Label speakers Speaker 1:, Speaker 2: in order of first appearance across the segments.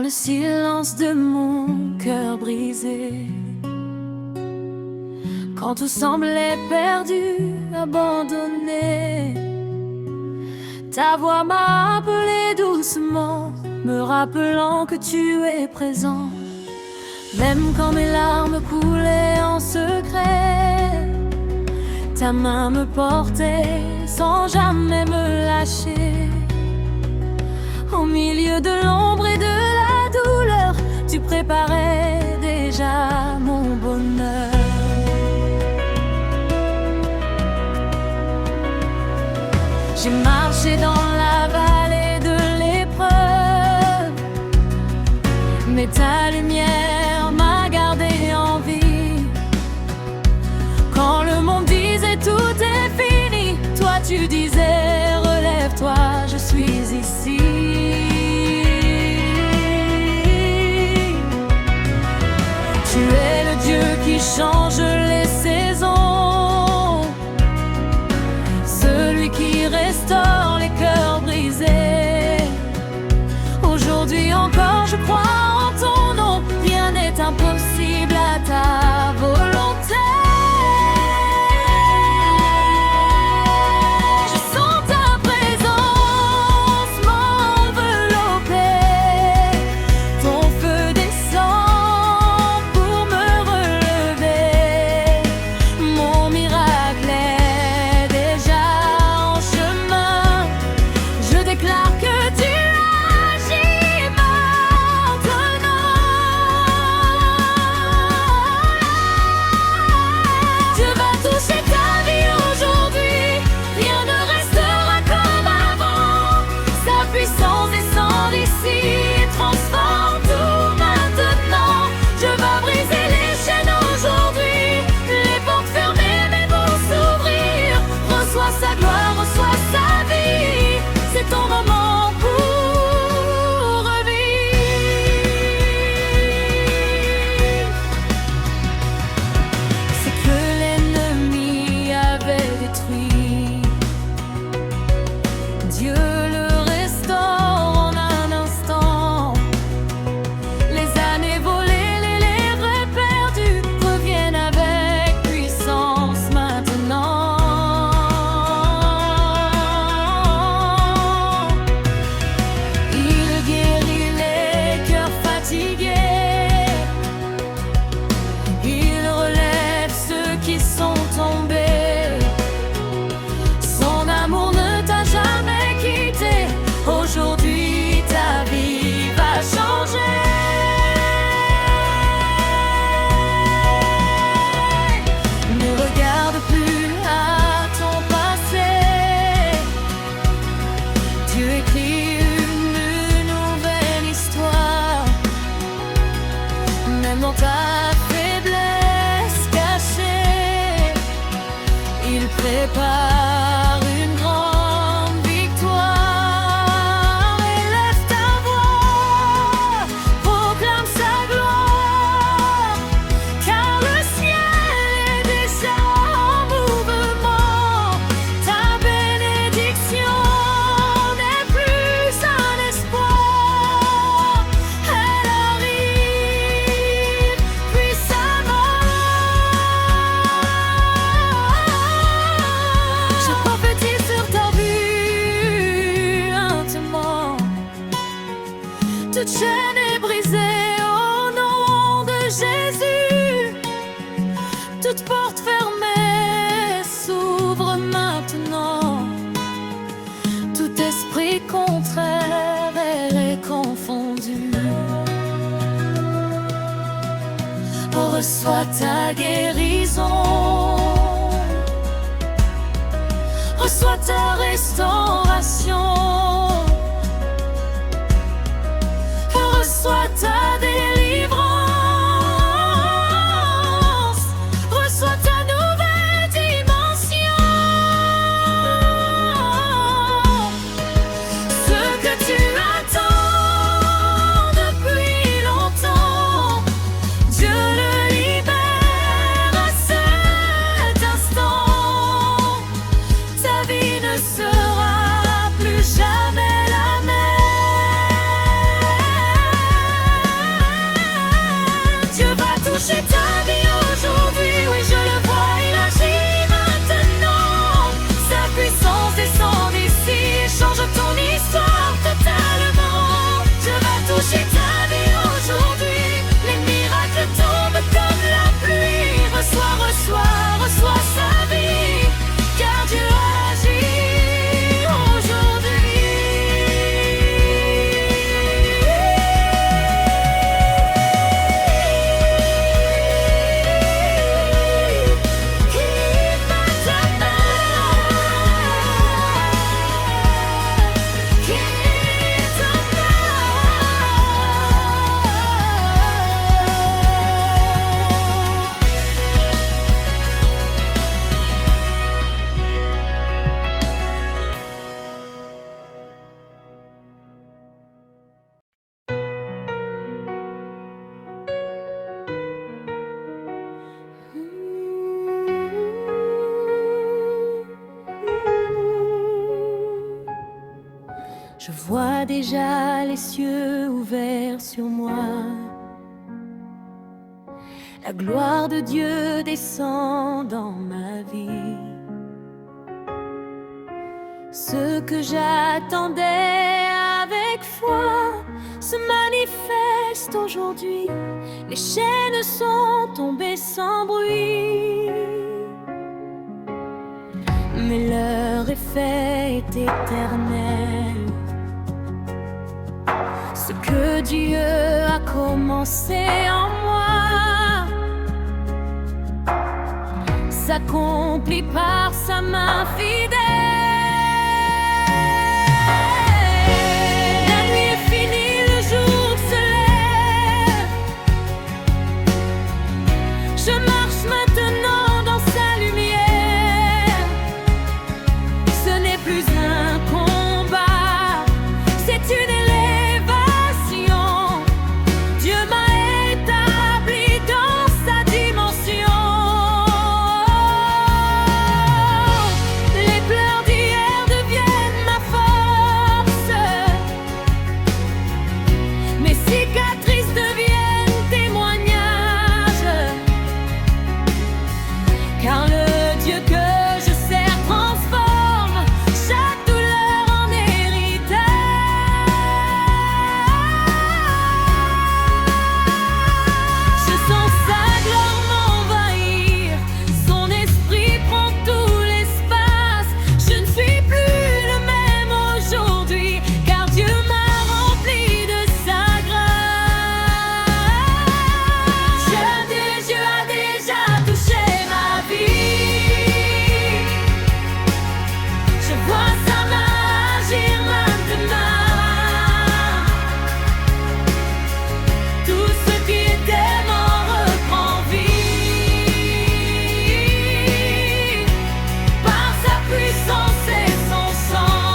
Speaker 1: le silence de mon cœur brisé. Quand tout semblait perdu, abandonné, ta voix m'a appelé doucement, me rappelant que tu es présent. Même quand mes larmes coulaient en secret, ta main me portait sans jamais me lâcher. Au milieu de l'ombre et de la douleur, tu préparais déjà mon bonheur. J'ai marché dans la vallée de l'épreuve, mais ta lumière m'a gardé en vie. Quand le monde disait tout est fini, toi tu disais relève-toi, je suis ici. Tu es le Dieu qui change les saisons, celui qui restaure les cœurs brisés. Aujourd'hui encore je crois en ton nom, rien n'est impossible à ta volonté.
Speaker 2: Dans ta faiblesse cachée, il prépare une grande victoire. Élève ta voix, proclame sa gloire, car le ciel est déjà en mouvement. Ta bénédiction n'est plus un espoir, elle arrive. Je prophétise sur ta vue intimement. Toute chaîne est brisée au nom de Jésus. Toute porte fermée s'ouvre maintenant. Tout esprit contraire est confondu. Oh, reçois ta guérison, reçois ta restauration, reçois ta délivrance, reçois ta nouvelle dimension. Ce que tu attends depuis longtemps, Dieu le libère à cet instant. Ta vie ne sera plus jamais
Speaker 1: vois déjà les cieux ouverts sur moi. La gloire de Dieu descend dans ma vie. Ce que j'attendais avec foi se manifeste aujourd'hui. Les chaînes sont tombées sans bruit, mais leur effet est éternel. Ce que Dieu a commencé en moi s'accomplit par sa main fidèle. La nuit est finie, le jour se lève. Je marche maintenant dans sa lumière. Ce n'est plus un combat, c'est une élévation. Dieu m'a établi dans sa dimension. Les pleurs d'hier deviennent ma force. Mes cicatrices deviennent témoignages. Car le Dieu que je sers transforme chaque douleur en héritage. Je sens sa gloire m'envahir, son esprit prend tout l'espace. Je ne suis plus le même aujourd'hui, car Dieu m'a rempli de sa grâce. Dieu a déjà touché ma vie. Je vois sa main agir maintenant. Tout ce qui était mort reprend vie par sa puissance et son sang.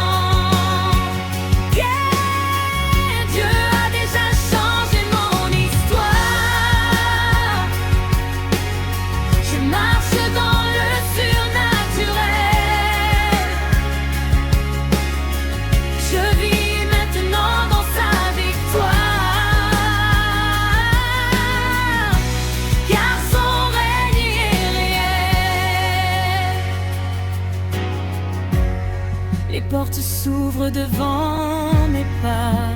Speaker 1: Yeah, Dieu a déjà changé mon histoire. Je marche dans le surnaturel. Je vis maintenant dans sa victoire, car son règne est réel. Les portes s'ouvrent devant mes pas.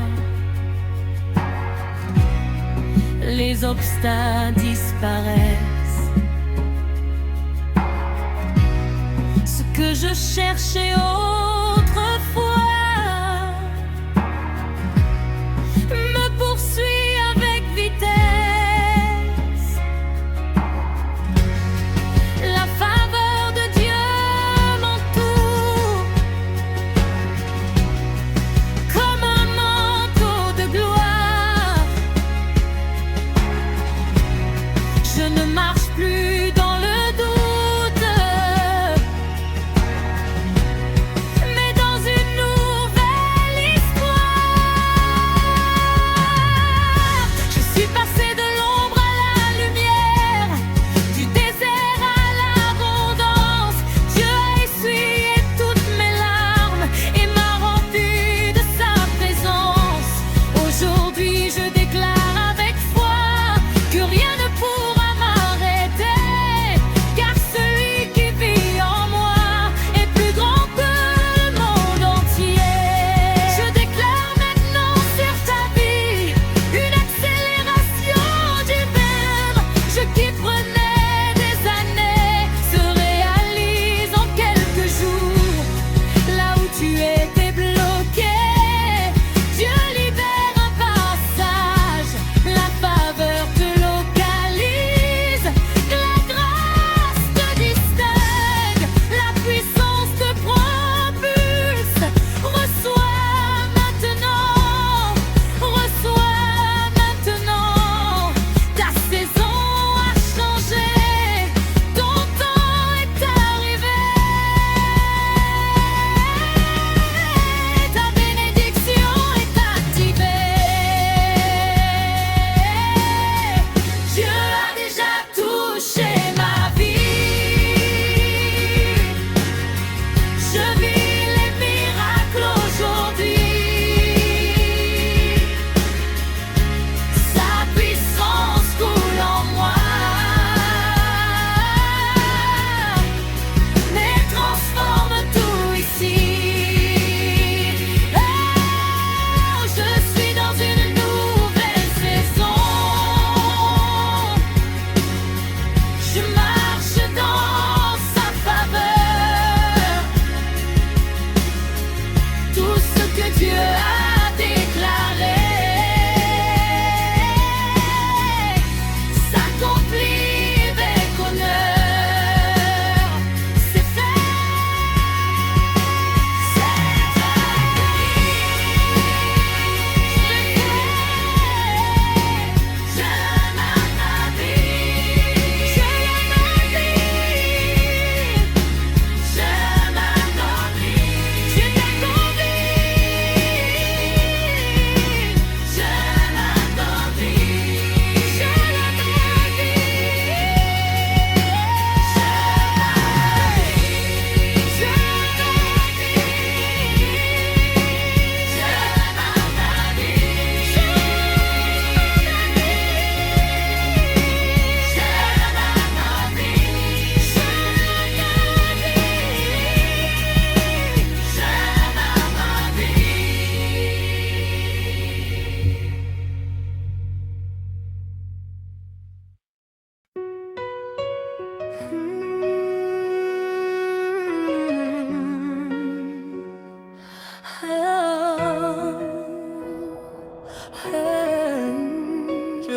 Speaker 1: Les obstacles disparaissent. Ce que je cherchais autrefois me poursuit avec vitesse. La faveur de Dieu m'entoure comme un manteau de gloire. Je ne marche plus dans le doute.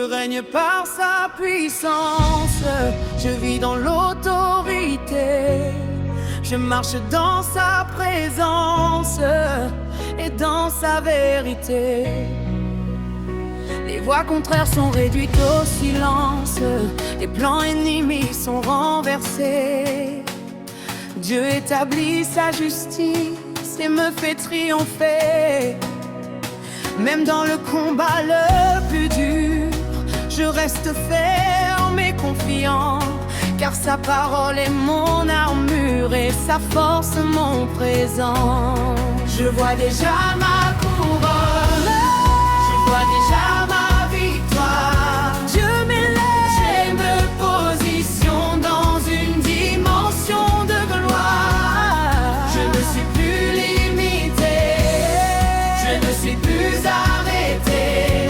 Speaker 3: règne par sa puissance. Je vis dans l'autorité. Je marche dans sa présence et dans sa vérité. Les voix contraires sont réduites au silence. Les plans ennemis sont renversés. Dieu établit sa justice et me fait triompher. Même dans le combat le plus dur, je reste ferme et confiant, car sa parole est mon armure et sa force mon présent. Je vois déjà ma couronne, je vois déjà ma victoire. Dieu m'élève, je me positionne dans une dimension de gloire. Je ne suis plus limité, je ne suis plus arrêté,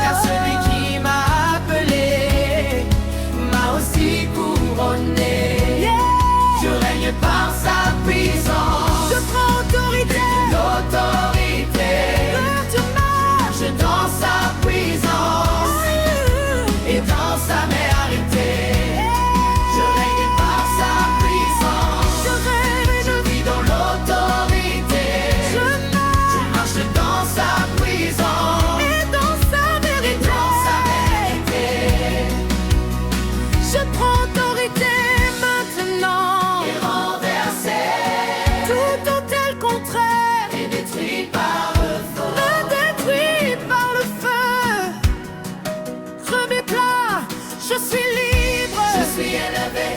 Speaker 3: car celui qui m'a appelé m'a aussi couronné. Je règne par sa puissance. Je prends autorité, l'autorité. Je marche dans sa puissance et dans sa vérité. Je règne par sa puissance. Je vis dans l'autorité. Je marche dans sa puissance et dans sa vérité. Je prends autorité maintenant et renversé tout autel contraire et détruit par le feu. Détruit par le feu. Crevé plat, je suis libre. Je suis élevé,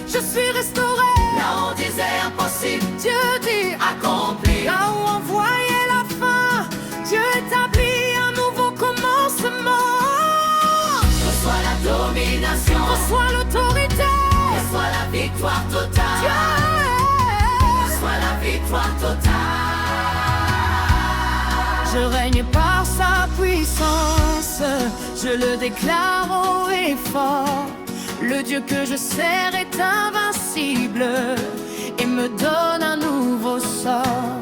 Speaker 3: je suis restauré. Là on disait impossible, Dieu dit accompli. Là où on voyait la fin, Dieu établit un nouveau commencement. Reçois la domination, reçois l'autorité, reçois la victoire totale. Dieu, reçois la victoire totale. Je règne par sa puissance, je le déclare haut et fort. Le Dieu que je sers est invincible et me donne un nouveau sort.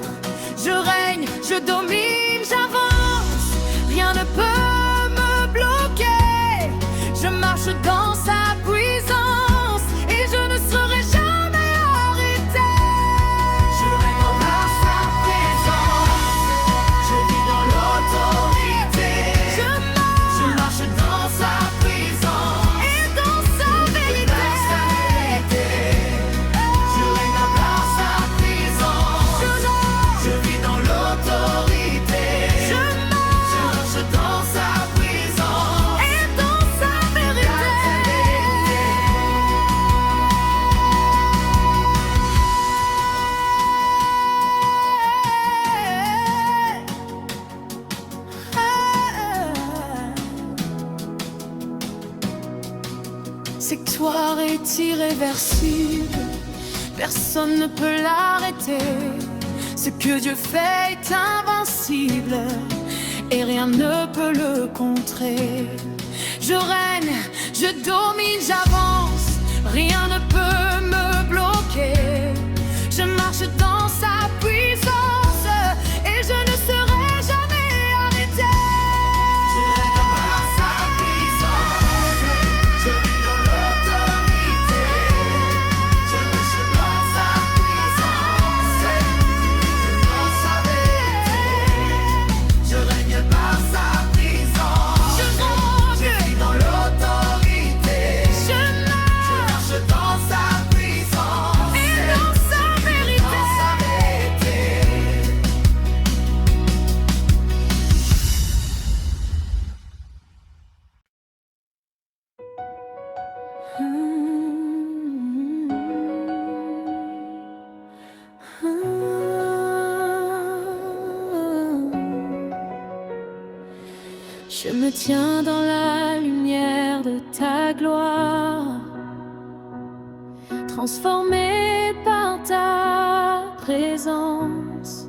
Speaker 3: Je règne, je domine, j'avance, rien ne peut me bloquer. Je marche dans sa puissance et je ne serai jamais arrêté. Je règne par sa présence, je vis dans l'autorité. Je marche dans sa puissance et dans sa vérité. Je règne par sa présence, je vis dans l'autorité. Je marche dans sa puissance et dans sa vérité. Cette victoire est irréversible, personne ne peut l'arrêter. Ce que Dieu fait est invincible et rien ne peut le contrer. Je règne, je domine, j'avance, rien ne peut me bloquer. Je marche dans sa puissance et je ne serai jamais arrêté. Je règne par sa puissance, je vis dans l'autorité. Je marche dans sa puissance et dans sa vérité. Je règne par sa puissance, je vis dans l'autorité. Je marche dans sa puissance et dans sa vérité. Je me tiens dans la lumière de ta gloire, transformé par ta présence.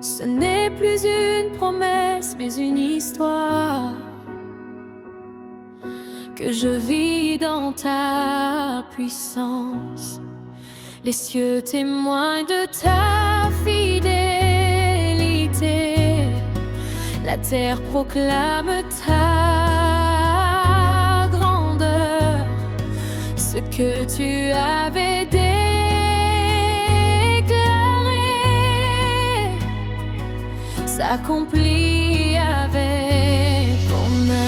Speaker 3: Ce n'est plus une promesse, mais une histoire que je vis dans ta puissance. Les cieux témoignent de ta fidélité.
Speaker 1: La terre proclame ta grandeur. Ce que tu avais déclaré s'accomplit avec honneur.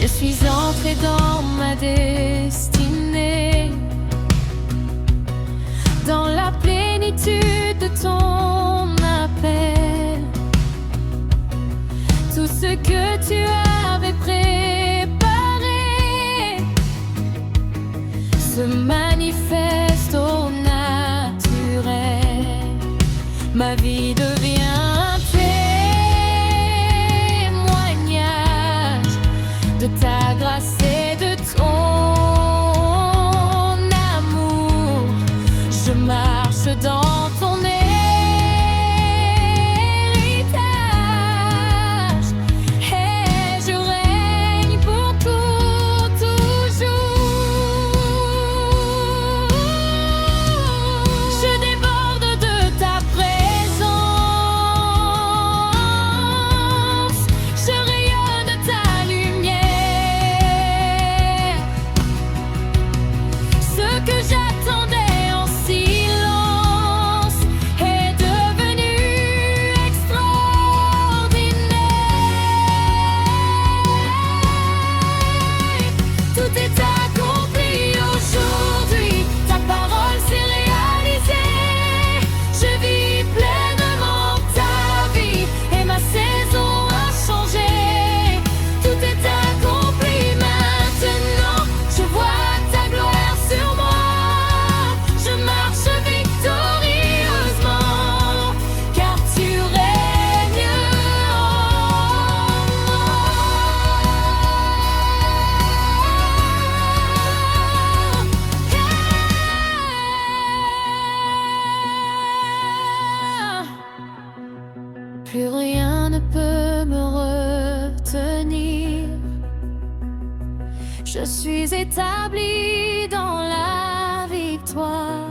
Speaker 1: Je suis entrée dans ma destinée, dans la plénitude de ton appel. Tout ce que tu avais préparé se manifeste au naturel. Ma vie devient un témoignage de ta grâce et de ton amour. Je marche dans ton héritage et je règne pour tout, toujours. Je déborde de ta présence, je rayonne de ta lumière. Ce que j'attendais en silence est devenu extraordinaire. Tout est accompli aujourd'hui, ta parole s'est réalisée. Je vis pleinement ta vie et ma saison a changé. Tout est accompli maintenant, je vois ta gloire sur moi. Je marche victorieusement, car tu règnes en moi. Plus rien ne peut me retenir. Je suis établi dans la victoire.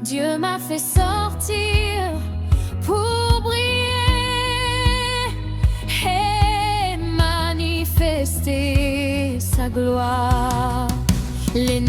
Speaker 1: Dieu m'a fait sortir pour briller et manifester sa gloire. Les